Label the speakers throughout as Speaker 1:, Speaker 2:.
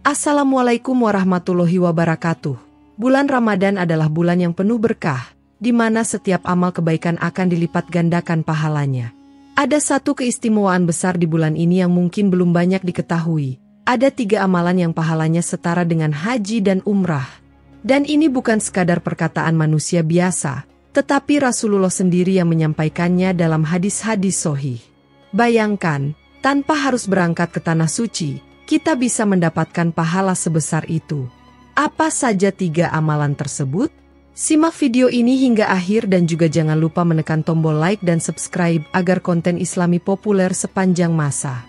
Speaker 1: Assalamualaikum warahmatullahi wabarakatuh. Bulan Ramadan adalah bulan yang penuh berkah, di mana setiap amal kebaikan akan dilipat gandakan pahalanya. Ada satu keistimewaan besar di bulan ini yang mungkin belum banyak diketahui. Ada 3 amalan yang pahalanya setara dengan haji dan umrah. Dan ini bukan sekadar perkataan manusia biasa, tetapi Rasulullah sendiri yang menyampaikannya dalam hadis-hadis sahih. Bayangkan, tanpa harus berangkat ke Tanah Suci, kita bisa mendapatkan pahala sebesar itu. Apa saja 3 amalan tersebut? Simak video ini hingga akhir dan juga jangan lupa menekan tombol like dan subscribe agar konten Islami populer sepanjang masa.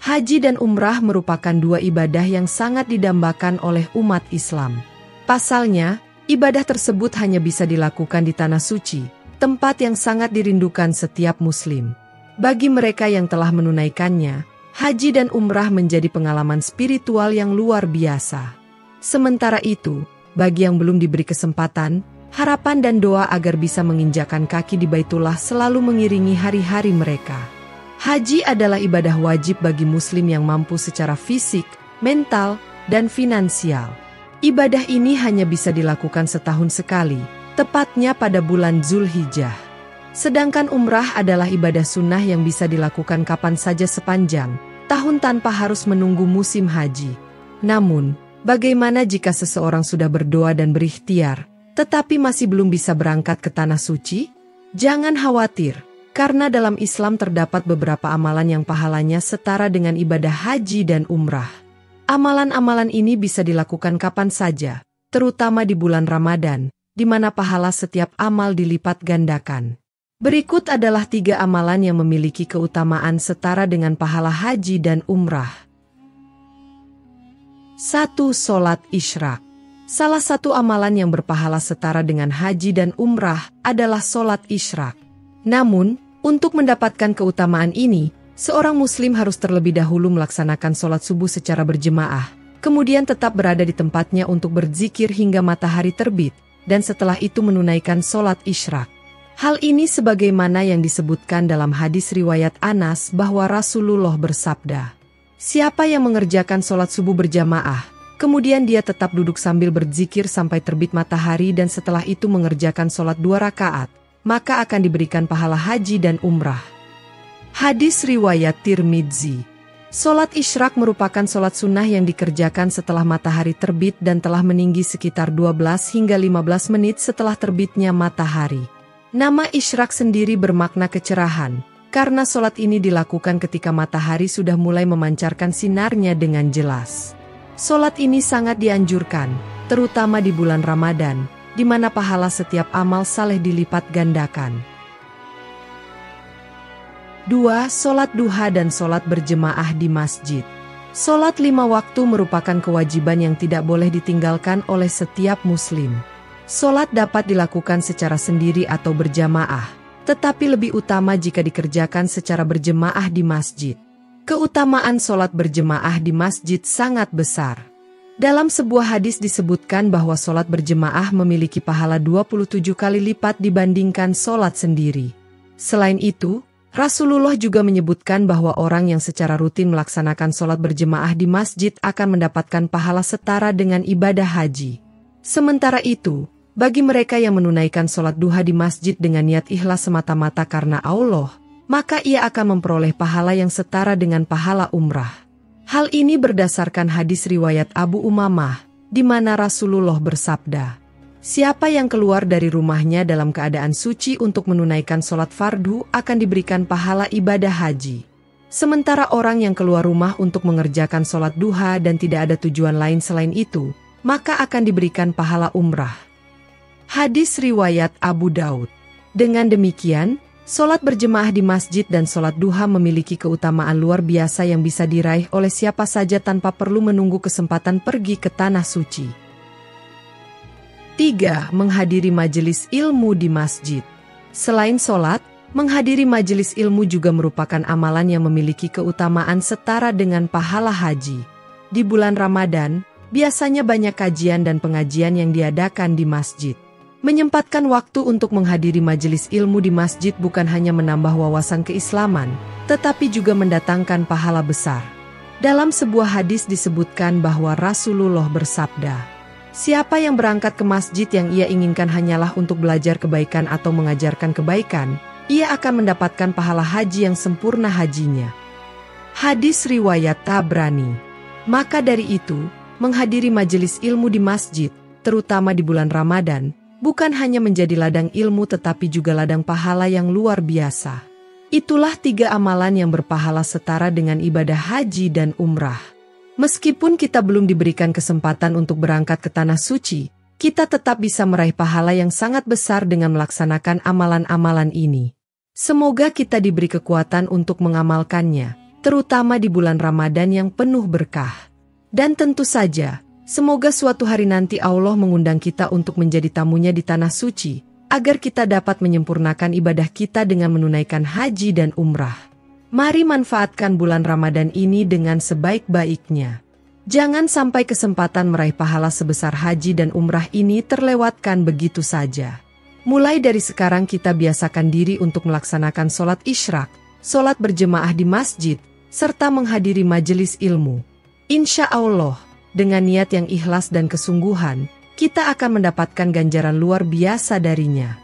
Speaker 1: Haji dan umrah merupakan 2 ibadah yang sangat didambakan oleh umat Islam. Pasalnya, ibadah tersebut hanya bisa dilakukan di Tanah Suci, tempat yang sangat dirindukan setiap muslim. Bagi mereka yang telah menunaikannya, haji dan umrah menjadi pengalaman spiritual yang luar biasa. Sementara itu, bagi yang belum diberi kesempatan, harapan dan doa agar bisa menginjakkan kaki di Baitullah selalu mengiringi hari-hari mereka. Haji adalah ibadah wajib bagi muslim yang mampu secara fisik, mental, dan finansial. Ibadah ini hanya bisa dilakukan setahun sekali, tepatnya pada bulan Zulhijjah. Sedangkan umrah adalah ibadah sunnah yang bisa dilakukan kapan saja sepanjang tahun tanpa harus menunggu musim haji. Namun, bagaimana jika seseorang sudah berdoa dan berikhtiar, tetapi masih belum bisa berangkat ke Tanah Suci? Jangan khawatir, karena dalam Islam terdapat beberapa amalan yang pahalanya setara dengan ibadah haji dan umrah. Amalan-amalan ini bisa dilakukan kapan saja, terutama di bulan Ramadan, di mana pahala setiap amal dilipat gandakan. Berikut adalah 3 amalan yang memiliki keutamaan setara dengan pahala haji dan umrah. 1. Sholat Isyraq. Salah satu amalan yang berpahala setara dengan haji dan umrah adalah sholat Isyraq. Namun, untuk mendapatkan keutamaan ini, seorang muslim harus terlebih dahulu melaksanakan sholat subuh secara berjemaah, kemudian tetap berada di tempatnya untuk berzikir hingga matahari terbit, dan setelah itu menunaikan sholat Isyraq. Hal ini sebagaimana yang disebutkan dalam hadis riwayat Anas bahwa Rasulullah bersabda, "Siapa yang mengerjakan sholat subuh berjamaah, kemudian dia tetap duduk sambil berzikir sampai terbit matahari dan setelah itu mengerjakan sholat 2 rakaat, maka akan diberikan pahala haji dan umrah." Hadis riwayat Tirmidzi. Sholat Isyraq merupakan sholat sunnah yang dikerjakan setelah matahari terbit dan telah meninggi sekitar 12 hingga 15 menit setelah terbitnya matahari. Nama Isyraq sendiri bermakna kecerahan, karena sholat ini dilakukan ketika matahari sudah mulai memancarkan sinarnya dengan jelas. Sholat ini sangat dianjurkan, terutama di bulan Ramadan, di mana pahala setiap amal saleh dilipat gandakan. 2. Sholat duha dan sholat berjemaah di masjid. Sholat 5 waktu merupakan kewajiban yang tidak boleh ditinggalkan oleh setiap muslim. Sholat dapat dilakukan secara sendiri atau berjamaah, tetapi lebih utama jika dikerjakan secara berjemaah di masjid. Keutamaan sholat berjemaah di masjid sangat besar. Dalam sebuah hadis disebutkan bahwa sholat berjemaah memiliki pahala 27 kali lipat dibandingkan sholat sendiri. Selain itu, Rasulullah juga menyebutkan bahwa orang yang secara rutin melaksanakan sholat berjemaah di masjid akan mendapatkan pahala setara dengan ibadah haji. Sementara itu, bagi mereka yang menunaikan sholat duha di masjid dengan niat ikhlas semata-mata karena Allah, maka ia akan memperoleh pahala yang setara dengan pahala umrah. Hal ini berdasarkan hadis riwayat Abu Umamah, di mana Rasulullah bersabda, "Siapa yang keluar dari rumahnya dalam keadaan suci untuk menunaikan sholat fardu akan diberikan pahala ibadah haji. Sementara orang yang keluar rumah untuk mengerjakan sholat duha dan tidak ada tujuan lain selain itu, maka akan diberikan pahala umrah." Hadis riwayat Abu Daud. Dengan demikian, sholat berjemaah di masjid dan sholat duha memiliki keutamaan luar biasa yang bisa diraih oleh siapa saja tanpa perlu menunggu kesempatan pergi ke Tanah Suci. 3. Menghadiri majelis ilmu di masjid. Selain sholat, menghadiri majelis ilmu juga merupakan amalan yang memiliki keutamaan setara dengan pahala haji. Di bulan Ramadan, biasanya banyak kajian dan pengajian yang diadakan di masjid. Menyempatkan waktu untuk menghadiri majelis ilmu di masjid bukan hanya menambah wawasan keislaman, tetapi juga mendatangkan pahala besar. Dalam sebuah hadis disebutkan bahwa Rasulullah bersabda, "Siapa yang berangkat ke masjid yang ia inginkan hanyalah untuk belajar kebaikan atau mengajarkan kebaikan, ia akan mendapatkan pahala haji yang sempurna hajinya." Hadis riwayat Tabrani. Maka dari itu, menghadiri majelis ilmu di masjid, terutama di bulan Ramadan, bukan hanya menjadi ladang ilmu tetapi juga ladang pahala yang luar biasa. Itulah 3 amalan yang berpahala setara dengan ibadah haji dan umrah. Meskipun kita belum diberikan kesempatan untuk berangkat ke tanah suci, kita tetap bisa meraih pahala yang sangat besar dengan melaksanakan amalan-amalan ini. Semoga kita diberi kekuatan untuk mengamalkannya, terutama di bulan Ramadan yang penuh berkah. Dan tentu saja, semoga suatu hari nanti Allah mengundang kita untuk menjadi tamunya di tanah suci, agar kita dapat menyempurnakan ibadah kita dengan menunaikan haji dan umrah. Mari manfaatkan bulan Ramadan ini dengan sebaik-baiknya. Jangan sampai kesempatan meraih pahala sebesar haji dan umrah ini terlewatkan begitu saja. Mulai dari sekarang kita biasakan diri untuk melaksanakan sholat isyraq, sholat berjemaah di masjid, serta menghadiri majelis ilmu. Insya Allah, dengan niat yang ikhlas dan kesungguhan, kita akan mendapatkan ganjaran luar biasa darinya.